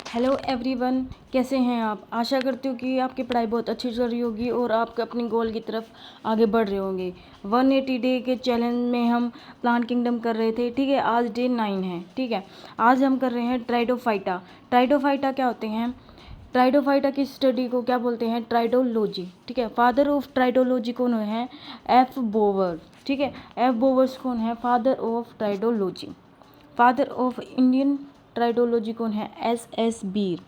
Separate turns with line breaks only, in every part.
Hello everyone, कैसे हैं आप। आशा करती हूँ कि आपकी पढ़ाई बहुत अच्छी चल रही होगी और आप अपनी गोल की तरफ आगे बढ़ रहे होंगे। 180 डे के चैलेंज में हम प्लांट किंगडम कर रहे थे। ठीक है, आज डे 9 है। ठीक है, आज हम कर रहे हैं ट्राइडोफाइटा। ट्राइडोफाइटा क्या होते हैं? ट्राइडोफाइटा की स्टडी को क्या बोलते हैं? ट्राइडोलॉजी। ठीक है, फादर ऑफ ट्राइडोलॉजी कौन है? F Bower. ठीक है, एफ बोवर्स कौन है? Father of pteridology. Father of Indian pteridology कौन है? एस बीर।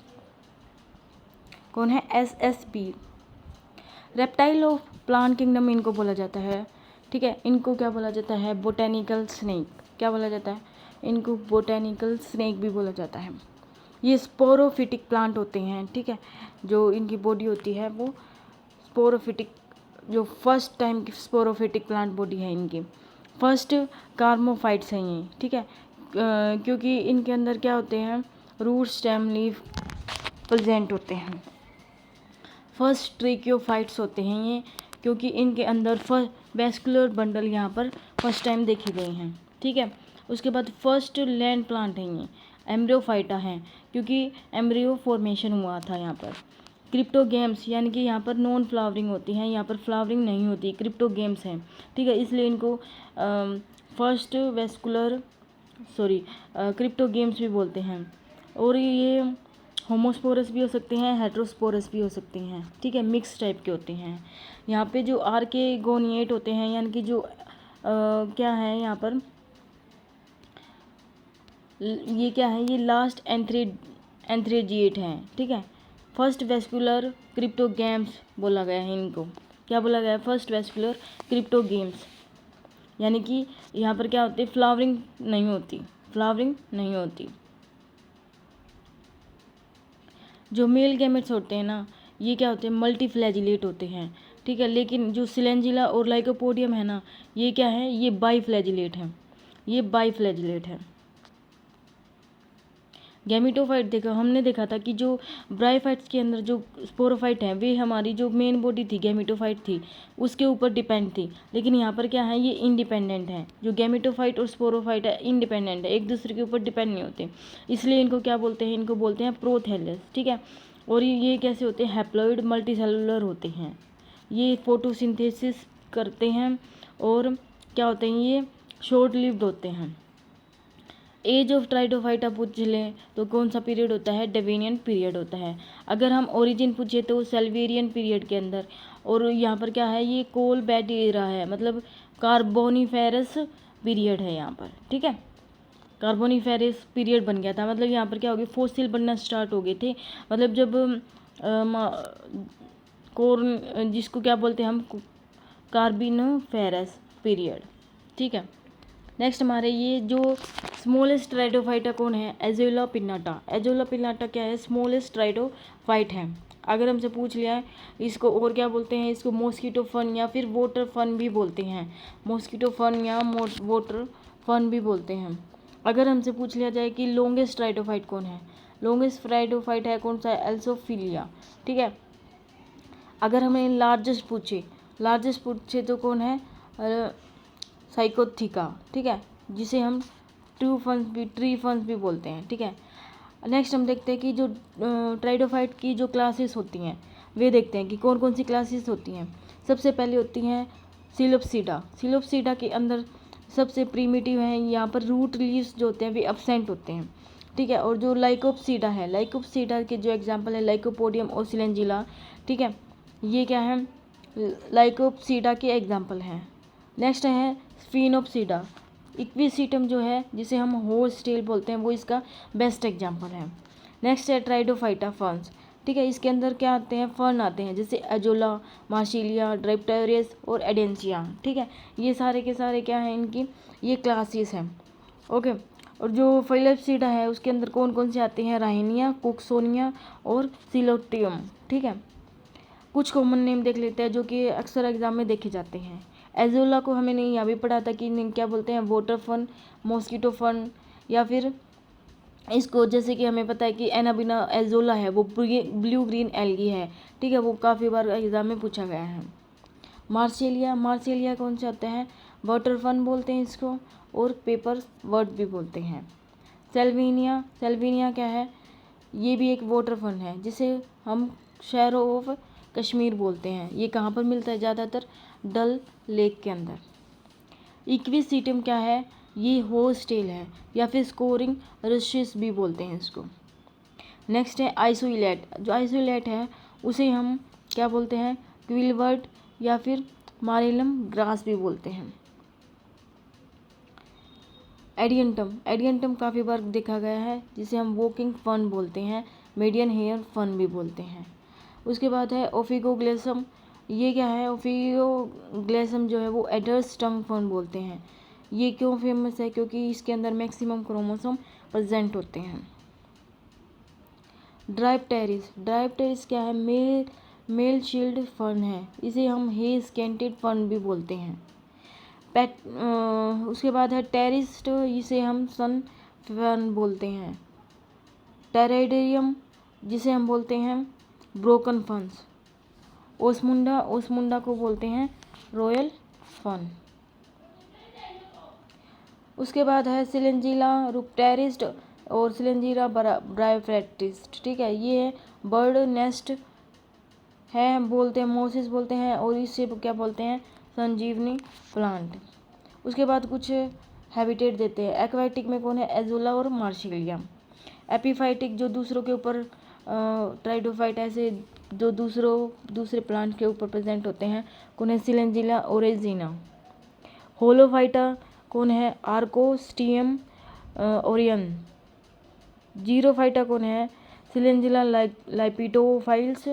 कौन है? S Bir. Reptile of plant kingdom इनको बोला जाता है। ठीक है, इनको क्या बोला जाता है? Botanical snake. क्या बोला जाता है? इनको बोटेनिकल स्नेक भी बोला जाता है। ये स्पोरोफिटिक प्लांट होते हैं। ठीक है, जो इनकी बॉडी होती है वो स्पोरोफिटिक, जो फर्स्ट टाइम की स्पोरोफिटिक प्लांट बॉडी है इनकी। फर्स्ट कार्मोफाइट्स हैं ये। ठीक है, क्योंकि इनके अंदर क्या होते हैं? रूट, स्टेम, लीफ प्रेजेंट होते हैं। फर्स्ट ट्रेकियोफाइट्स होते हैं ये, क्योंकि इनके अंदर फर्स्ट वेस्कुलर बंडल यहाँ पर फर्स्ट टाइम देखे गए हैं। ठीक है, उसके बाद फर्स्ट लैंड प्लांट हैं ये। एम्ब्रियोफाइटा हैं, क्योंकि एम्ब्रियो फॉर्मेशन हुआ था यहाँ पर। क्रिप्टोगेम्स, यानी कि यहाँ पर नॉन फ्लावरिंग होती हैं, यहाँ पर फ्लावरिंग नहीं होती, क्रिप्टोगेम्स हैं। ठीक है, इसलिए इनको फर्स्ट वेस्कुलर क्रिप्टोगेम्स भी बोलते हैं। और ये होमोस्पोरस भी हो सकते हैं, हेट्रोस्पोरस भी हो सकते हैं। ठीक है, मिक्स टाइप के होते हैं। यहाँ पे जो आर्केगोनिएट होते हैं, यानी कि जो क्या है यहाँ पर, ये क्या है? ये लास्ट एंथ्रेजिएट हैं। ठीक है, फर्स्ट वेस्कुलर क्रिप्टोगेम्स बोला गया है इनको। क्या बोला गया है? First vascular cryptogams. यानी कि यहाँ पर क्या होती है? फ्लावरिंग नहीं होती, फ्लावरिंग नहीं होती। जो मेल गैमेट्स होते हैं ना, ये क्या होते हैं? मल्टीफ्लैजिलेट होते हैं। ठीक है, लेकिन जो सिलेंजिला और लाइकोपोडियम है ना, ये क्या है? ये बाईफ्लैजिलेट हैं। ये बाईफ्लैजिलेट है। गैमिटोफाइट हमने देखा था कि जो ब्रायोफाइट्स के अंदर जो स्पोरोफाइट है, वे हमारी जो मेन बॉडी थी, गैमिटोफाइट थी, उसके ऊपर डिपेंड थी। लेकिन यहाँ पर क्या है? ये इंडिपेंडेंट है। जो गैमिटोफाइट और स्पोरोफाइट है, इंडिपेंडेंट है, एक दूसरे के ऊपर डिपेंड नहीं होते। इसलिए इनको क्या बोलते हैं? इनको बोलते हैं प्रोथैलस। ठीक है, और ये कैसे होते हैं? हैप्लॉइड मल्टीसेलुलर होते हैं। ये फोटोसिंथेसिस करते हैं और क्या होते हैं? ये शॉर्ट लिव्ड होते हैं। एज ऑफ ट्राइडोफाइटा पूछ लें तो कौन सा पीरियड होता है? डेविनियन पीरियड होता है। अगर हम ओरिजिन पूछे तो सेल्वेरियन पीरियड के अंदर। और यहाँ पर क्या है? ये कोल बेड एरा है, मतलब कार्बोनिफेरस पीरियड है यहाँ पर। ठीक है, कार्बोनिफेरस पीरियड बन गया था, मतलब यहाँ पर क्या हो गया? फॉसिल बनना स्टार्ट हो गए थे। मतलब जब कॉर्न, जिसको क्या बोलते हैं हम? Carboniferous period. ठीक है, नेक्स्ट हमारे ये जो स्मॉलेस्ट ट्राइडोफाइटा कौन है? Azolla pinnata. एजोला पिन्नाटा क्या है? स्मॉलेस्ट ट्राइडोफाइट है। अगर हमसे पूछ लिया है इसको और क्या बोलते हैं? इसको मॉस्किटो फन या फिर वाटर फन भी बोलते हैं। मॉस्किटो फन या वाटर फन भी बोलते हैं। अगर हमसे पूछ लिया जाए कि लॉन्गेस्ट ट्राइडोफाइट कौन है? लॉन्गेस्ट ट्राइडोफाइट है कौन सा? एल्सोफिलिया। ठीक है, अगर हमें लार्जेस्ट पूछे तो कौन है? साइकोथिका। ठीक है, जिसे हम ट्री फंस भी बोलते हैं। ठीक है, नेक्स्ट हम देखते हैं कि जो ट्राइडोफाइट की जो क्लासेस होती हैं, वे देखते हैं कि कौन कौन सी क्लासेस होती हैं। सबसे पहले होती हैं सिलोप्सीडा। सिलोप्सीडा के अंदर सबसे प्रीमिटिव हैं, यहाँ पर रूट लीव्स जो होते हैं वे एब्सेंट होते हैं। ठीक है, और जो लाइकोप्सीडा है, लाइकोप्सीडा के जो एग्जाम्पल है लाइकोपोडियम और सिलेंजिला। ठीक है, ये क्या है? लाइकोप्सीडा के एग्जाम्पल हैं। नेक्स्ट है स्फिनोप्सीडा। इक्विसीटम जो है, जिसे हम हॉर्स टेल बोलते हैं, वो इसका बेस्ट एग्जाम्पल है। नेक्स्ट है ट्राइडोफाइटा फर्न्स। ठीक है, इसके अंदर क्या आते हैं? फर्न आते हैं, जैसे एजोला, मार्सिलिया, ड्राइप्टेरियस और एडेंसिया। ठीक है, ये सारे के सारे क्या हैं? इनकी ये क्लासेस हैं। ओके, और जो फिलिप्सीडा है उसके अंदर कौन कौन से आते हैं? राहिनिया, कुक्सोनिया और सिलोटियम। ठीक है, कुछ कॉमन नेम देख लेते हैं जो कि अक्सर एग्जाम में देखे जाते हैं। एजोला को हमें नहीं यहाँ भी पढ़ा था कि क्या बोलते हैं? वाटर फन, मॉस्किटो फन, या फिर इसको जैसे कि हमें पता है कि एनाबिना एजोला है, वो ब्लू ग्रीन एल्गी है। ठीक है, वो काफ़ी बार एग्जाम में पूछा गया है। मार्सिलिया कौन से आते हैं? वाटर फन बोलते हैं इसको, और पेपर वर्ड भी बोलते हैं। सेल्विनिया क्या है? ये भी एक वाटर फन है जिसे हम शहरों ऑफ कश्मीर बोलते हैं। ये कहाँ पर मिलता है? ज़्यादातर डल लेक के अंदर। इक्विसिटम क्या है? ये हॉस्टेल है या फिर स्कोरिंग रशेस भी बोलते हैं इसको। नेक्स्ट है आइसोलेट। जो आइसोलेट है उसे हम क्या बोलते हैं? क्विलवर्ट या फिर मारेलम ग्रास भी बोलते हैं। एडियंटम। एडियंटम काफ़ी बार देखा गया है जिसे हम वॉकिंग फन बोलते हैं, मीडियन हेयर फन भी बोलते हैं। उसके बाद है ओफिगोग्लेसम। ये क्या है? ओफिगोग्लेसम जो है वो एडर्स टंग फन बोलते हैं। ये क्यों फेमस है? क्योंकि इसके अंदर मैक्सिमम क्रोमोसोम प्रेजेंट होते हैं। ड्राइप्टेरिस। ड्राइप्टेरिस क्या है? मेल शील्ड फन है। इसे हम हे स्केंटेड फन भी बोलते हैं। उसके बाद है टेरिस्ट। इसे हम सन फन बोलते हैं। टेरेडियम जिसे हम बोलते हैं ब्रोकन फन्स। ओसमुंडा। ओसमुंडा को बोलते हैं रॉयल फन। उसके बाद है सिलेंजिला रुपटेरिस्ट और सिलेंजिला ब्रायोफ्रेटिस्ट। ठीक है, ये बर्ड नेस्ट है बोलते हैं, मोसिस बोलते हैं, और इसे क्या बोलते हैं? संजीवनी प्लांट। उसके बाद कुछ हैबिटेट देते हैं। एक्वाटिक में कौन है? एजोला और मार्शिलिया। एपीफाइटिक जो दूसरों के ऊपर ट्राइडोफाइट ऐसे जो दूसरे प्लांट के ऊपर प्रेजेंट होते हैं, कौन है? सिलेंजिला ओरेजिना। होलोफाइटा कौन है? आर्कोस्टियम ओरियन। जीरोफाइटा कौन है? सिलेंजिला लाइपिटोफाइल्स,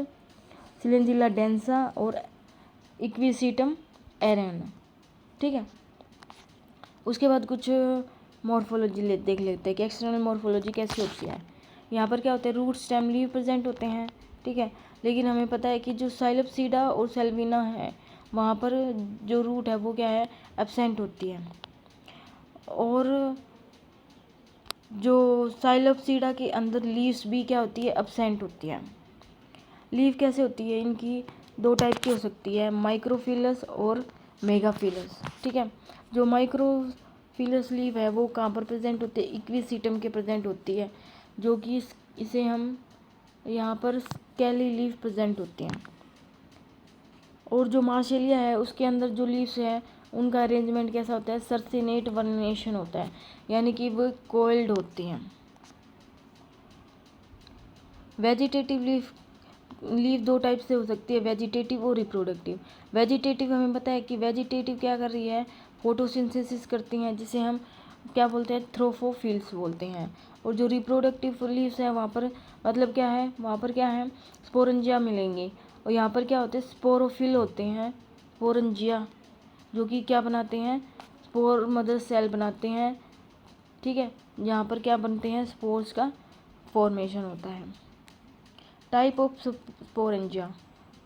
सिलेंजिला डेंसा और इक्विसिटम एरन। ठीक है, उसके बाद कुछ मॉर्फोलॉजी देख लेते हैं कि एक्सटर्नल मॉर्फोलॉजी कैसी होती है। यहाँ पर क्या होता है? रूट स्टेम लीव प्रेजेंट होते हैं। ठीक है, लेकिन हमें पता है कि जो साइलोप्सीडा और सेल्विना है वहाँ पर जो रूट है वो क्या है? एब्सेंट होती है। और जो साइलोप्सीडा के अंदर लीव्स भी क्या होती है? एब्सेंट होती है। लीव कैसे होती है? इनकी दो टाइप की हो सकती है, माइक्रोफिलस और मेगाफिलस। ठीक है, जो माइक्रोफिलस लीव है वो कहाँ पर प्रेजेंट होती है? इक्विसिटम के प्रेजेंट होती है, जो कि इसे हम यहाँ पर स्केली लीव प्रेजेंट होती हैं। और जो मार्शेलिया है उसके अंदर जो लीव्स है उनका अरेंजमेंट कैसा होता है? सर्सिनेट वर्नेशन होता है, यानी कि वो कोइल्ड होती हैं। वेजिटेटिव लीव दो टाइप से हो सकती है, वेजिटेटिव और रिप्रोडक्टिव। वेजिटेटिव हमें पता है कि वेजिटेटिव क्या कर रही है? फोटोसिंथेसिस करती हैं, जिसे हम क्या बोलते हैं? थ्रोफोफिल्स बोलते हैं। और जो रिप्रोडक्टिव लीव्स हैं वहाँ पर मतलब क्या है? वहाँ पर क्या है? स्पोरेंजिया मिलेंगे। और यहाँ पर क्या होते हैं? स्पोरोफिल होते हैं, स्पोरेंजिया, जो कि क्या बनाते हैं? स्पोर मदर सेल बनाते हैं। ठीक है, यहाँ पर क्या बनते हैं? स्पोर्स का फॉर्मेशन होता है। Type of sporangia.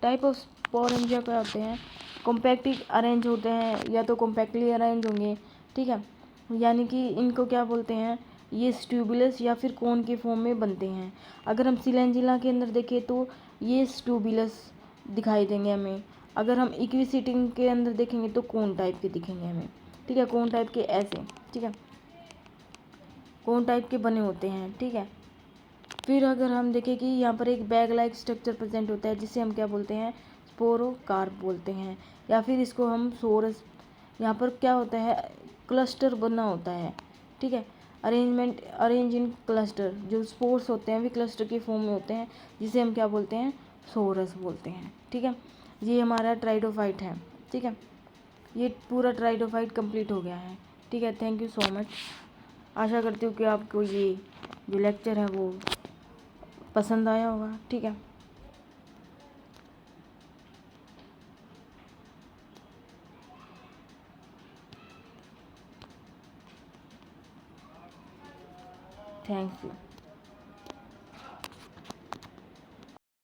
Type of sporangia क्या होते हैं? कॉम्पैक्टली अरेंज होते हैं या तो कॉम्पैक्टली अरेंज होंगे। ठीक है, यानी कि इनको क्या बोलते हैं? ये ट्यूबुलस या फिर कोन के फॉर्म में बनते हैं। अगर हम सिलेंजिला के अंदर देखें तो ये ट्यूबुलस दिखाई देंगे हमें। अगर हम इक्विसिटिंग के अंदर देखेंगे तो कोन टाइप के दिखेंगे हमें। ठीक है, कोन टाइप के ऐसे, ठीक है, कोन टाइप के बने होते हैं। ठीक है, फिर अगर हम देखें कि यहाँ पर एक बैग लाइक स्ट्रक्चर प्रेजेंट होता है जिसे हम क्या बोलते हैं? स्पोरोकार्प बोलते हैं, या फिर इसको हम सोरस। यहाँ पर क्या होता है? क्लस्टर बना होता है। ठीक है, अरेंज इन क्लस्टर। जो स्पोर्स होते हैं वे क्लस्टर के फॉर्म में होते हैं, जिसे हम क्या बोलते हैं? सोरस बोलते हैं। ठीक है, ये हमारा ट्राइडोफाइट है। ठीक है, ये पूरा ट्राइडोफाइट कंप्लीट हो गया है। ठीक है, थैंक यू सो मच। आशा करती हूँ कि आपको ये जो लेक्चर है वो पसंद आया होगा। ठीक है, थैंक यू।